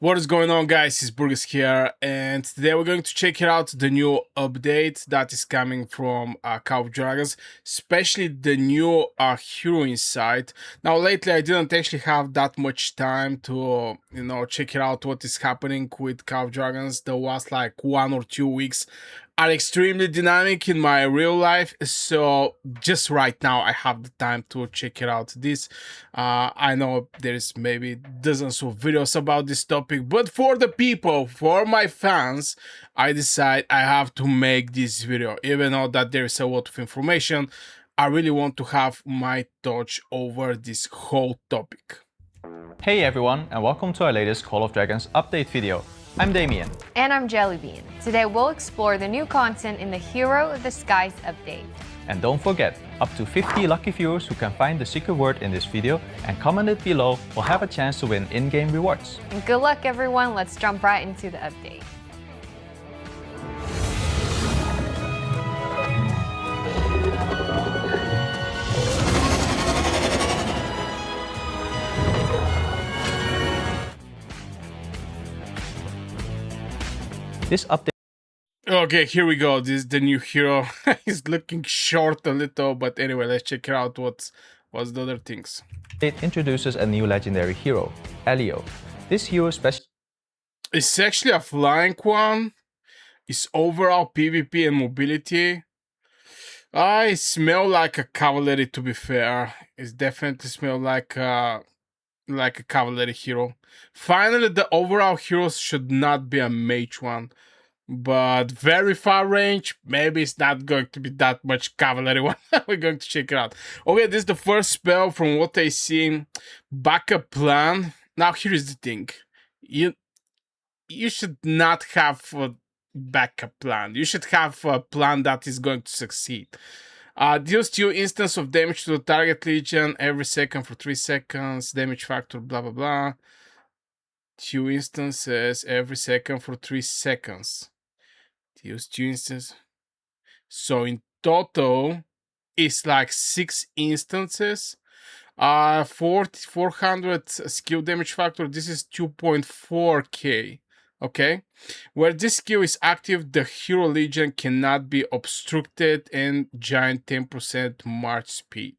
What is going on, guys? It's Burgas here, and today we're going to check it out the new update that is coming from Call of Dragons, especially the new hero inside. Now, lately I didn't actually have that much time to, check it out what is happening with Call of Dragons. There was like 1 or 2 weeks are extremely dynamic in my real life, so just right now I have the time to check it out. I know there's maybe dozens of videos about this topic, but for the people, for my fans, I decide I have to make this video. Even though that there is a lot of information, I really want to have my touch over this whole topic. Hey everyone, and welcome to our latest Call of Dragons update video. I'm Damien. And I'm Jellybean. Today we'll explore the new content in the Hero of the Skies update. And don't forget, up to 50 lucky viewers who can find the secret word in this video and comment it below will have a chance to win in-game rewards. And good luck everyone, let's jump right into the update. This update Okay, here we go. This is the new hero. He's looking short a little, but anyway, let's check it out. What's the other things? It introduces a new legendary hero, Elio. This hero It's actually a flying one. It's overall PvP and mobility. I smell like a cavalry, to be fair. It definitely smells like a cavalry hero. Finally, the overall heroes should not be a mage one. But very far range, maybe it's not going to be that much cavalry one. We're going to check it out. Okay, this is the first spell from what I see. Backup plan. Now here is the thing. You should not have a backup plan. You should have a plan that is going to succeed. Deals 2 instance of damage to the target legion every second for 3 seconds. Damage factor, blah, blah, blah. 2 instances every second for 3 seconds. Deals 2 instances. So in total, it's like 6 instances. 400 skill damage factor. This is 2.4k. Okay, where this skill is active, the hero legion cannot be obstructed and giant 10% march speed.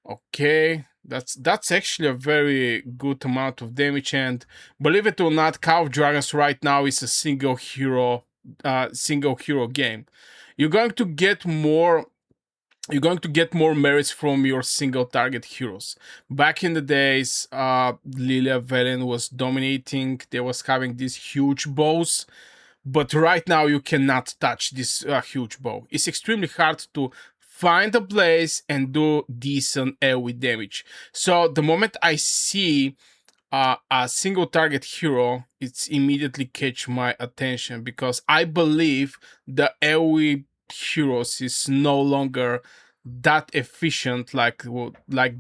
Okay, that's actually a very good amount of damage, and believe it or not, Call of Dragons right now is a single hero game. You're going to get more merits from your single target heroes. Back in the days, Lilia Velen was dominating. They was having these huge bows, but right now you cannot touch this huge bow. It's extremely hard to find a place and do decent AoE damage. So the moment I see a single target hero, it's immediately catch my attention, because I believe the AoE heroes is no longer that efficient like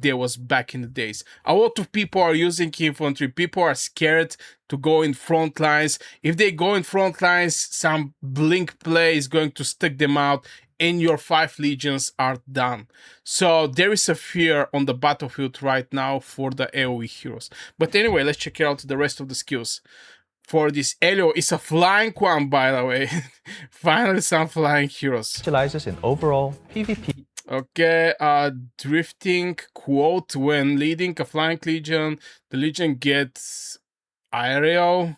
there was back in the days. A lot of people are using infantry. People are scared to go in front lines. If they go in front lines, some blink play is going to stick them out and your 5 legions are done. So there is a fear on the battlefield right now for the AoE heroes. But anyway, let's check out the rest of the skills. For this Elio, it's a flying one, by the way. Finally, some flying heroes. specializes in overall PvP. Okay, drifting quote: when leading a flying legion, the legion gets aerial.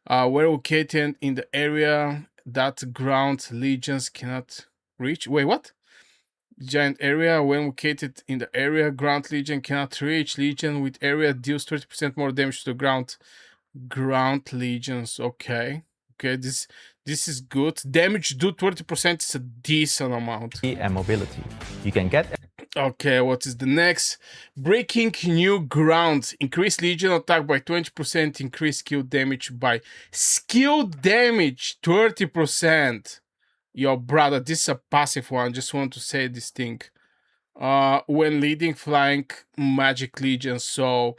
Where located in the area that ground legions cannot reach. Wait, what? Giant area. When located in the area ground legion cannot reach. Legion with area deals 30% more damage to ground legions. Okay, this is good. Damage do 20% is a decent amount. And mobility. You can get Okay, what is the next? Breaking new ground. Increase legion attack by 20%. Increase skill damage by 30%. Yo, brother, this is a passive one. Just want to say this thing. When leading flying magic legion, so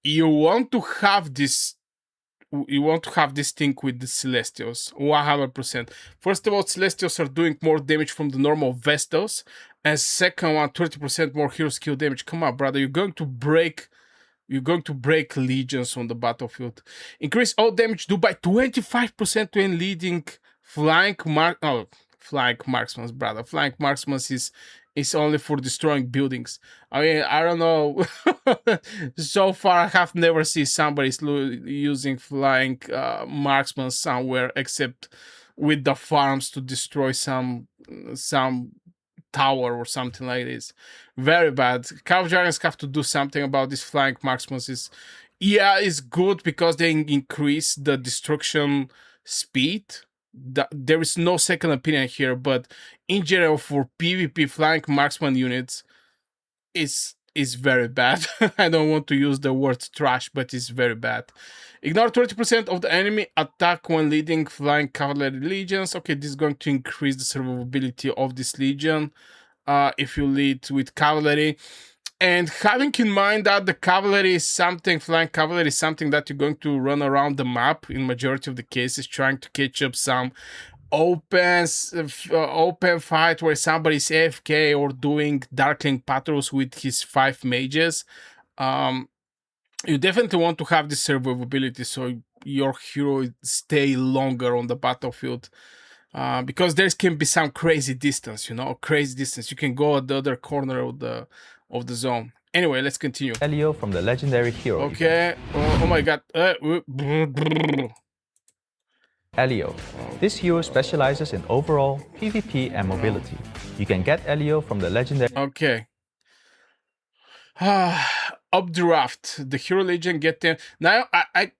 you want to have this thing with the Celestials, 100%. First of all, Celestials are doing more damage from the normal Vestals, and second one, 30% more hero skill damage. Come on, brother, you're going to break You're going to break legions on the battlefield. Increase all damage do by 25% when leading flank marksman, brother. Flank marksman is only for destroying buildings. I mean, I don't know. So far, I have never seen somebody using flying marksman somewhere except with the farms to destroy some tower or something like this. Very bad. Cow Giants have to do something about this flying marksman. Yeah, it's good because they increase the destruction speed. There is no second opinion here, but in general, for PvP, flying marksman units is very bad. I don't want to use the word trash, but it's very bad. Ignore 20% of the enemy attack when leading flying cavalry legions. Okay, this is going to increase the survivability of this legion if you lead with cavalry. And having in mind that the cavalry is something, flying cavalry is something that you're going to run around the map in majority of the cases, trying to catch up some open fight where somebody's AFK or doing Darkling patrols with his 5 mages. You definitely want to have this survivability so your hero stay longer on the battlefield. Because there can be some crazy distance, crazy distance. You can go at the other corner of the zone. Anyway, let's continue. Elio from the legendary hero. Okay. Oh my god. Elio. This hero specializes in overall PvP and mobility. You can get Elio from the legendary. Okay. Updraft. The hero legion get them. Now I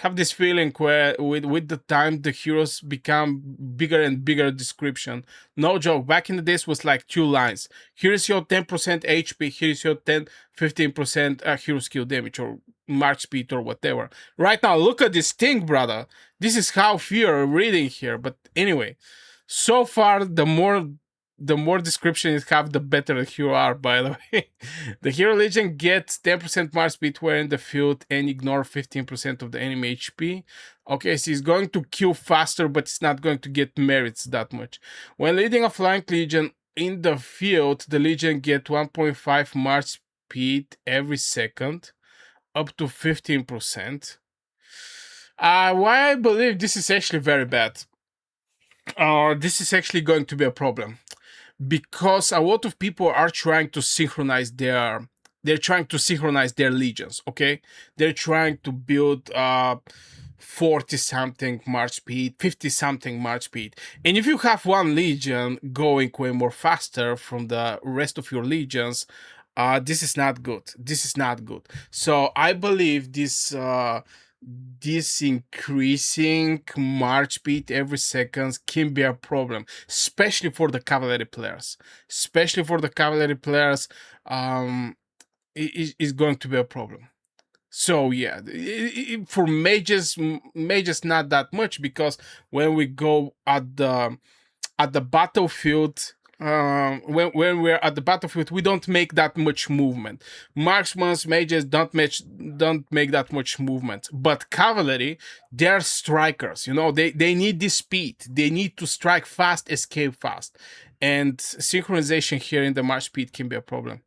have this feeling where with the time the heroes become bigger and bigger description. No joke. Back in the days was like 2 lines. Here's your 10% HP. Here's your 15% hero skill damage or march speed or whatever. Right now, look at this thing, brother. This is how few are reading here. But anyway, so far the more description you have, the better the hero are, by the way. The hero legion gets 10% march speed where in the field and ignore 15% of the enemy HP. Okay, so he's going to kill faster, but it's not going to get merits that much. When leading a flying legion in the field, the legion get 1.5 march speed every second, up to 15%. Why I believe this is actually very bad. This is actually going to be a problem. Because a lot of people are trying to synchronize their legions, okay? They're trying to build 40-something march speed, 50-something march speed. And if you have one legion going way more faster from the rest of your legions, this is not good. This is not good. So I believe this increasing march speed every second can be a problem, especially for the cavalry players. It is going to be a problem. So yeah, for mages not that much, because when we go at the battlefield, when we're at the battlefield, we don't make that much movement. Marksmen, mages don't make that much movement. But cavalry, they're strikers. They need this speed. They need to strike fast, escape fast, and synchronization here in the march speed can be a problem,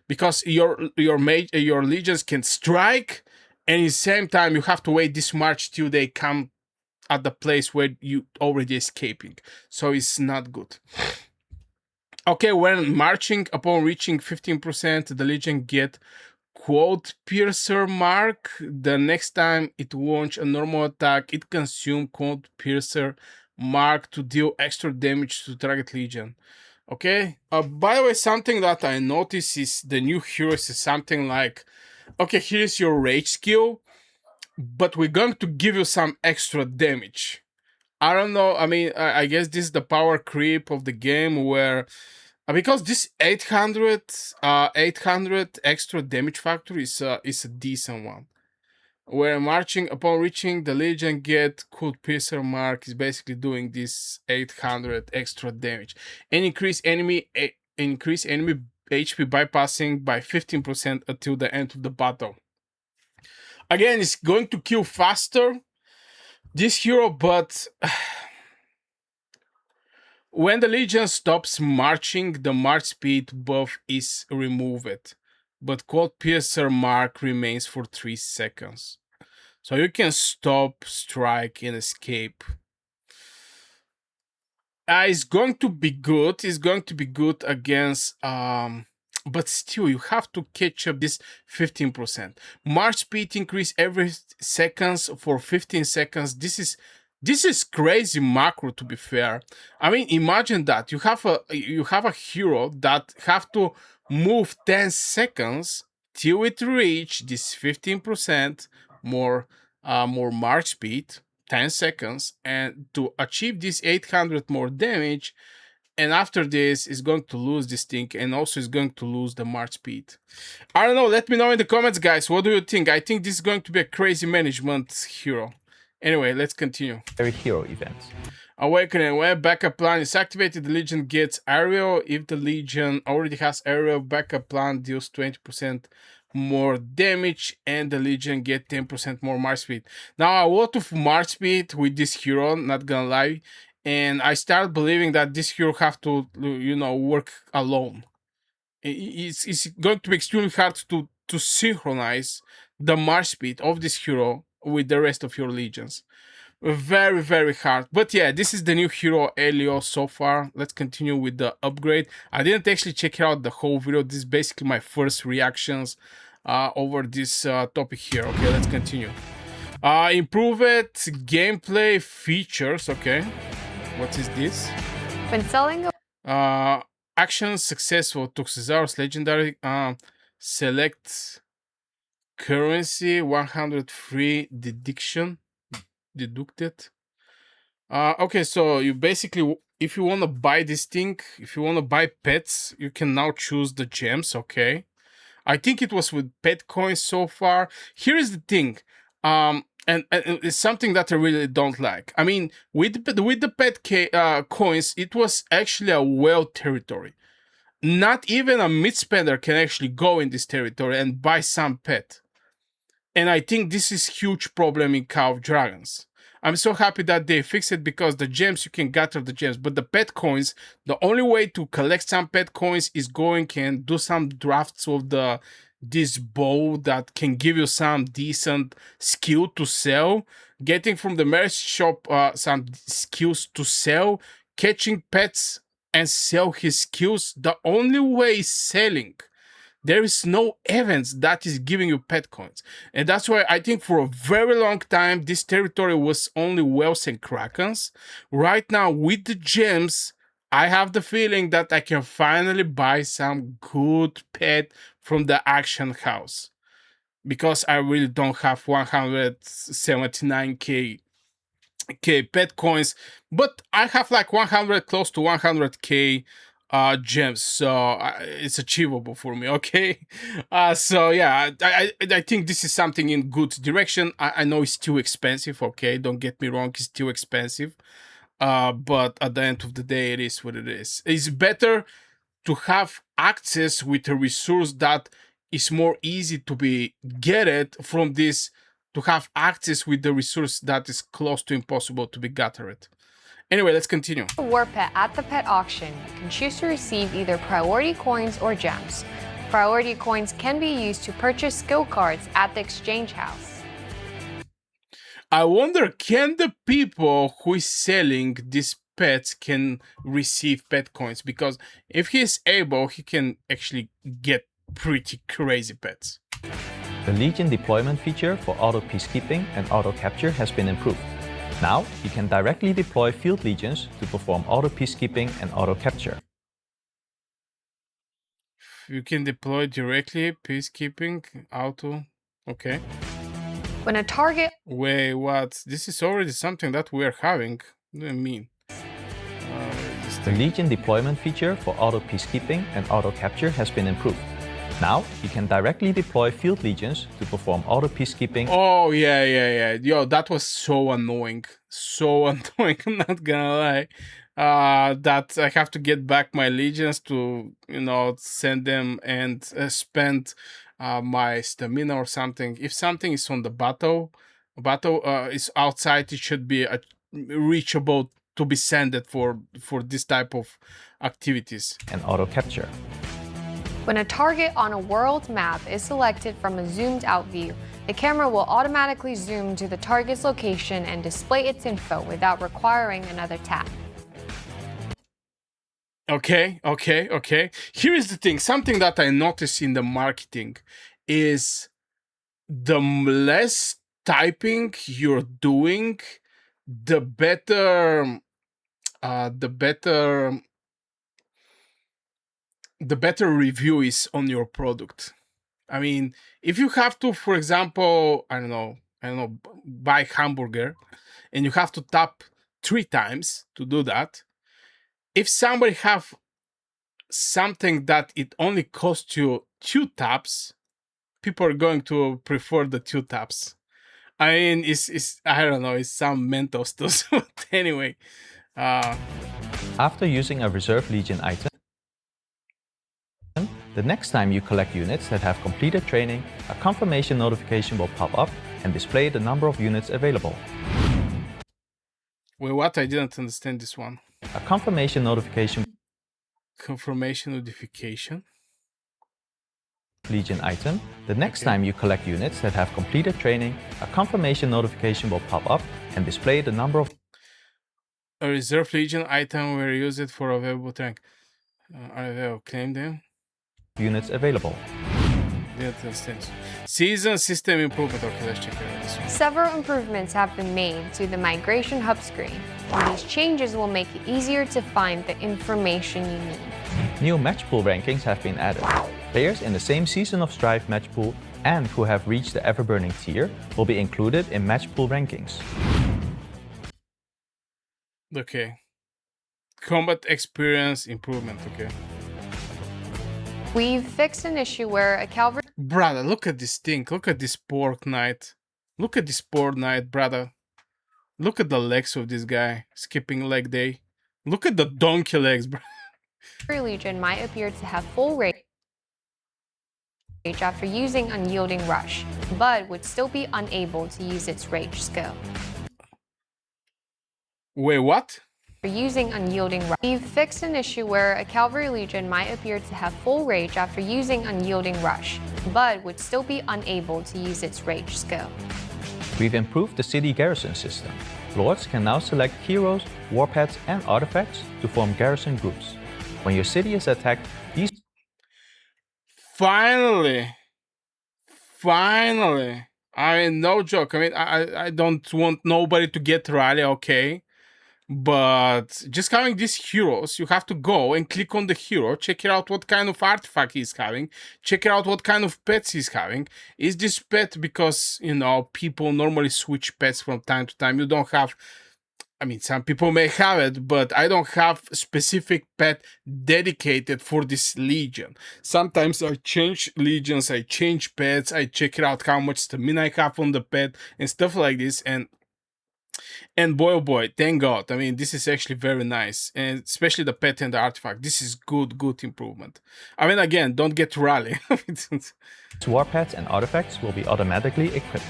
because your legions can strike, and at the same time you have to wait this march till they come at the place where you already escaping. So it's not good. Okay, when marching, upon reaching 15%, the legion get quote piercer mark. The next time it launch a normal attack, it consume quote piercer mark to deal extra damage to target legion. Okay. By the way, something that I noticed is the new heroes is something like, okay, here's your rage skill, but we're going to give you some extra damage. I don't know. I mean, I guess this is the power creep of the game where, because this 800 extra damage factor is a decent one. Where marching, upon reaching the legion get cool piercer mark, is basically doing this 800 extra damage and increase enemy HP bypassing by 15% until the end of the battle. Again, it's going to kill faster this hero, but when the legion stops marching, the march speed buff is removed. but cold piercer mark remains for 3 seconds. So you can stop, strike, and escape. It's going to be good. It's going to be good against but still you have to catch up this 15%. March speed increase every seconds for 15 seconds. This is crazy macro, to be fair. I mean, imagine that you have a hero that have to move 10 seconds till it reach this 15% more march speed, 10 seconds, and to achieve this 800 more damage. And after this is going to lose this thing, and also is going to lose the march speed. I don't know, let me know in the comments, guys, what do you think? I think this is going to be a crazy management hero. Anyway, let's continue. Hero events. Awakening. When backup plan is activated, the Legion gets aerial. If the Legion already has aerial, backup plan deals 20% more damage, and the Legion get 10% more march speed. Now, a lot of march speed with this hero, not gonna lie, and I start believing that this hero have to, you know, work alone. It's going to be extremely hard to synchronize the march speed of this hero with the rest of your legions. Very, very hard. But yeah, this is the new hero Elio so far. Let's continue with the upgrade. I didn't actually check out the whole video. This is basically my first reactions over this topic here. Okay, let's continue. Improved gameplay features. Okay, what is this? When selling a Action successful. Toxizarus legendary. Select currency 103 deducted. Okay, so you basically, if you want to buy this thing, if you want to buy pets, you can now choose the gems. Okay, I think it was with pet coins so far. Here is the thing, and it's something that I really don't like. I mean, with the pet coins, it was actually a whale territory. Not even a mid spender can actually go in this territory and buy some pet. And I think this is huge problem in Call of Dragons. I'm so happy that they fixed it, because the gems, you can gather the gems, but the pet coins, the only way to collect some pet coins is going and do some drafts of this bow that can give you some decent skill to sell, getting from the merch shop some skills to sell, catching pets and sell his skills. The only way is selling. There is no events that is giving you pet coins. And that's why I think for a very long time, this territory was only whales and krakens. Right now, with the gems, I have the feeling that I can finally buy some good pet from the auction house. Because I really don't have 179k pet coins, but I have like 100, close to 100k gems, so it's achievable for me. Okay, so yeah, I think this is something in good direction. I know it's too expensive. Okay, don't get me wrong, it's too expensive, but at the end of the day, it is what it is. It's better to have access with a resource that is more easy to be get it from this, to have access with the resource that is close to impossible to be gathered. Anyway, let's continue. a war pet at the pet auction, you can choose to receive either priority coins or gems. Priority coins can be used to purchase skill cards at the exchange house. I wonder, can the people who is selling these pets can receive pet coins? Because if he is able, he can actually get pretty crazy pets. The Legion deployment feature for auto peacekeeping and auto capture has been improved. Now, you can directly deploy field legions to perform auto peacekeeping and auto capture. You can deploy directly peacekeeping, auto. Okay. When a target Wait, what? This is already something that we are having. What do you mean? The Legion deployment feature for auto peacekeeping and auto capture has been improved. Now, you can directly deploy field legions to perform auto peacekeeping. Oh, yeah. Yo, that was so annoying. So annoying, I'm not gonna lie. That I have to get back my legions to, you know, send them and spend my stamina or something. If something is on the battle is outside, it should be reachable to be sent for this type of activities. And auto capture. When a target on a world map is selected from a zoomed out view, the camera will automatically zoom to the target's location and display its info without requiring another tap. Okay. Here is the thing. Something that I notice in the marketing is the less typing you're doing, the better review is on your product. I mean, if you have to, for example, I don't know, buy hamburger, and you have to tap 3 times to do that. If somebody have something that it only costs you 2 taps, people are going to prefer the 2 taps. I mean, it's I don't know, it's some mental stuff. But anyway, After using a reserve Legion item, the next time you collect units that have completed training, a confirmation notification will pop up and display the number of units available. wait, what? I didn't understand this one. A confirmation notification Confirmation notification. Legion item. The next time you collect units that have completed training, a confirmation notification will pop up and display the number of A reserve Legion item where use it for available tank. I will claim them. units available. Didn't understand. Season system improvement. Okay, let's check it out this one. Several improvements have been made to the migration hub screen, and these changes will make it easier to find the information you need. New match pool rankings have been added. Players in the same Season of Strife match pool and who have reached the ever-burning tier will be included in match pool rankings. Okay. Combat experience improvement. Okay. We've fixed an issue where a cavalry Brother, look at this thing. Look at this pork knight. Look at this poor knight, brother. Look at the legs of this guy. Skipping leg day. Look at the donkey legs, bro. legion might appear to have full rage after using Unyielding Rush, but would still be unable to use its rage skill. Wait, what? For using Unyielding Rush, we've fixed an issue where a cavalry legion might appear to have full rage after using Unyielding Rush, but would still be unable to use its rage skill. We've improved the city garrison system. Lords can now select heroes, war pets, and artifacts to form garrison groups. When your city is attacked, these Finally. I mean, no joke. I mean, I don't want nobody to get rally, okay? But just having these heroes, you have to go and click on the hero, check it out what kind of artifact he's having, check it out what kind of pets he's having. Is this pet because, you know, people normally switch pets from time to time? You don't have, I mean, some people may have it, but I don't have specific pet dedicated for this legion. Sometimes I change legions, I change pets, I check it out how much stamina I have on the pet and stuff like this. And boy, oh boy, thank God. I mean, this is actually very nice. And especially the pet and the artifact. This is good improvement. I mean, again, don't get rally. war pets and artifacts will be automatically equipped.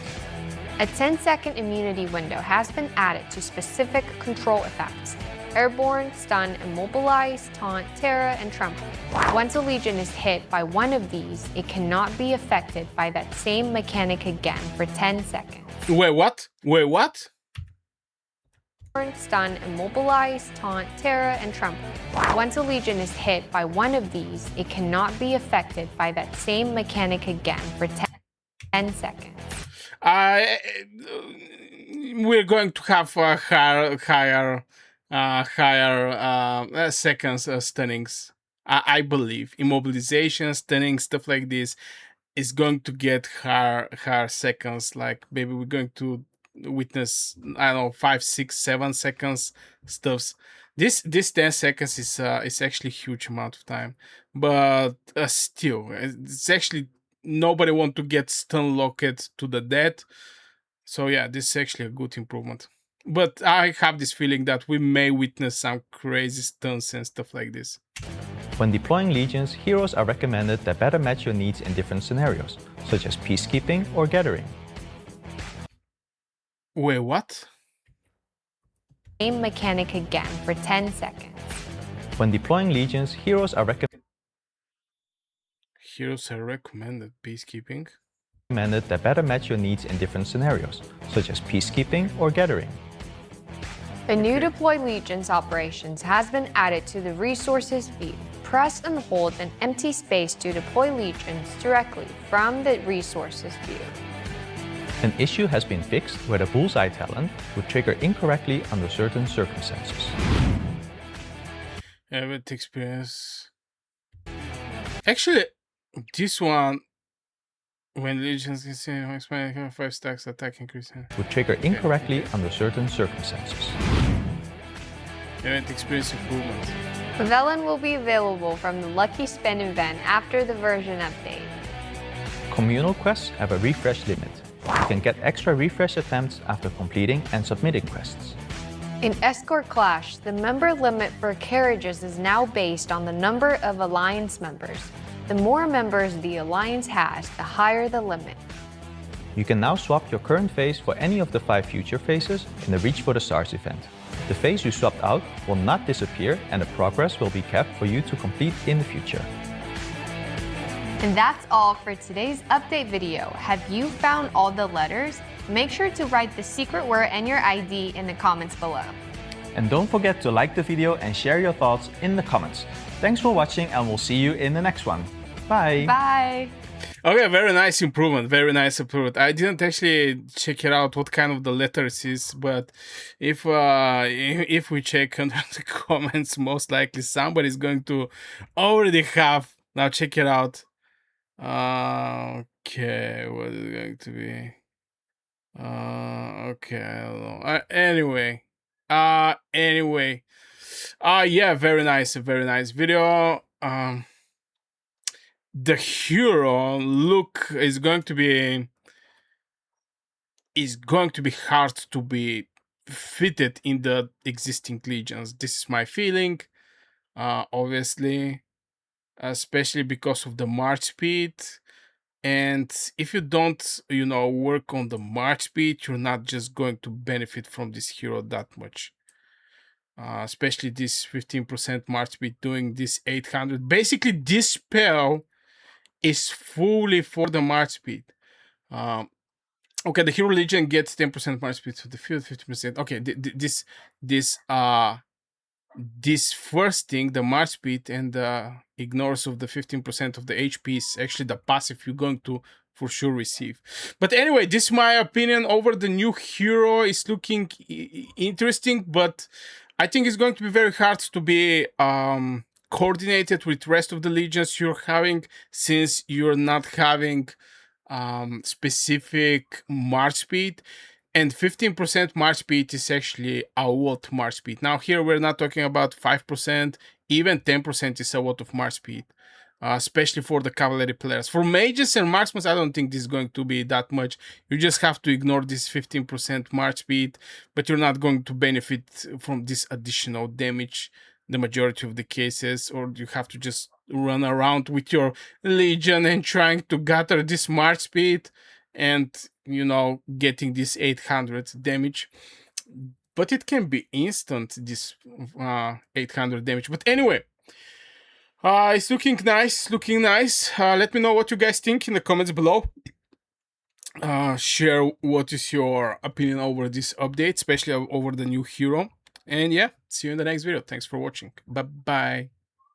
A 10-second immunity window has been added to specific control effects: Airborne, Stun, Immobilize, Taunt, Terra, and Trample. Once a legion is hit by one of these, it cannot be affected by that same mechanic again for 10 seconds. Wait, what? Stun, Immobilize, Taunt, Terra, and Trample. Once a legion is hit by one of these, it cannot be affected by that same mechanic again for 10 seconds. We're going to have higher seconds stunnings. I believe immobilization, stunning, stuff like this is going to get higher seconds. Like maybe we're going to witness, I don't know, 5, 6, 7 seconds stuffs. This 10 seconds is actually a huge amount of time, but still, it's actually nobody want to get stun locked to the dead. So yeah, this is actually a good improvement. But I have this feeling that we may witness some crazy stuns and stuff like this. When deploying legions, heroes are recommended that better match your needs in different scenarios, such as peacekeeping or gathering. Wait, what? Same mechanic again for 10 seconds. When deploying legions, heroes are recommended. Heroes are recommended peacekeeping. Recommended that better match your needs in different scenarios, such as peacekeeping or gathering. A new Deploy Legions operations has been added to the resources feed. Press and hold an empty space to deploy legions directly from the resources view. An issue has been fixed where the bullseye talent would trigger incorrectly under certain circumstances. Event experience. Actually, this one, when legions can see expand 5 stacks attack increase. Would trigger incorrectly under certain circumstances. Event experience improvement. Velen will be available from the Lucky Spin event after the version update. Communal quests have a refresh limit. You can get extra refresh attempts after completing and submitting quests. In Escort Clash, the member limit for carriages is now based on the number of Alliance members. The more members the Alliance has, the higher the limit. You can now swap your current phase for any of the 5 future phases in the Reach for the Stars event. The phase you swapped out will not disappear and the progress will be kept for you to complete in the future. And that's all for today's update video. Have you found all the letters? Make sure to write the secret word and your ID in the comments below. And don't forget to like the video and share your thoughts in the comments. Thanks for watching and we'll see you in the next one. Bye! Bye! Okay, very nice improvement. Very nice improvement. I didn't actually check it out what kind of the letters is, but if we check under the comments, most likely somebody's going to already have. Now check it out. Okay, what is it going to be? Okay, I don't know. Anyway. Yeah, very nice video. The hero look is going to be hard to be fitted in the existing legions. This is my feeling, obviously, especially because of the march speed. And if you don't, work on the march speed, you're not just going to benefit from this hero that much. Especially this 15% march speed doing this 800. Basically, this spell is fully for the march speed. Okay, the hero legion gets 10% march speed to the field, 50%. Okay, this first thing, the march speed and the ignores of the 15% of the HP is actually the passive you're going to for sure receive. But anyway, this is my opinion over the new hero. Is looking interesting, but I think it's going to be very hard to be coordinated with the rest of the legions you're having, since you're not having specific march speed, and 15% march speed is actually a lot march speed. Now here we're not talking about 5%, even 10% is a lot of march speed, especially for the cavalry players. For mages and marksmen, I don't think this is going to be that much. You just have to ignore this 15% march speed, but you're not going to benefit from this additional damage the majority of the cases, or you have to just run around with your legion and trying to gather this march speed and getting this 800 damage. But it can be instant, this 800 damage. But anyway, it's looking nice, let me know what you guys think in the comments below. Share what is your opinion over this update, especially over the new hero. And yeah, see you in the next video. Thanks for watching. Bye bye.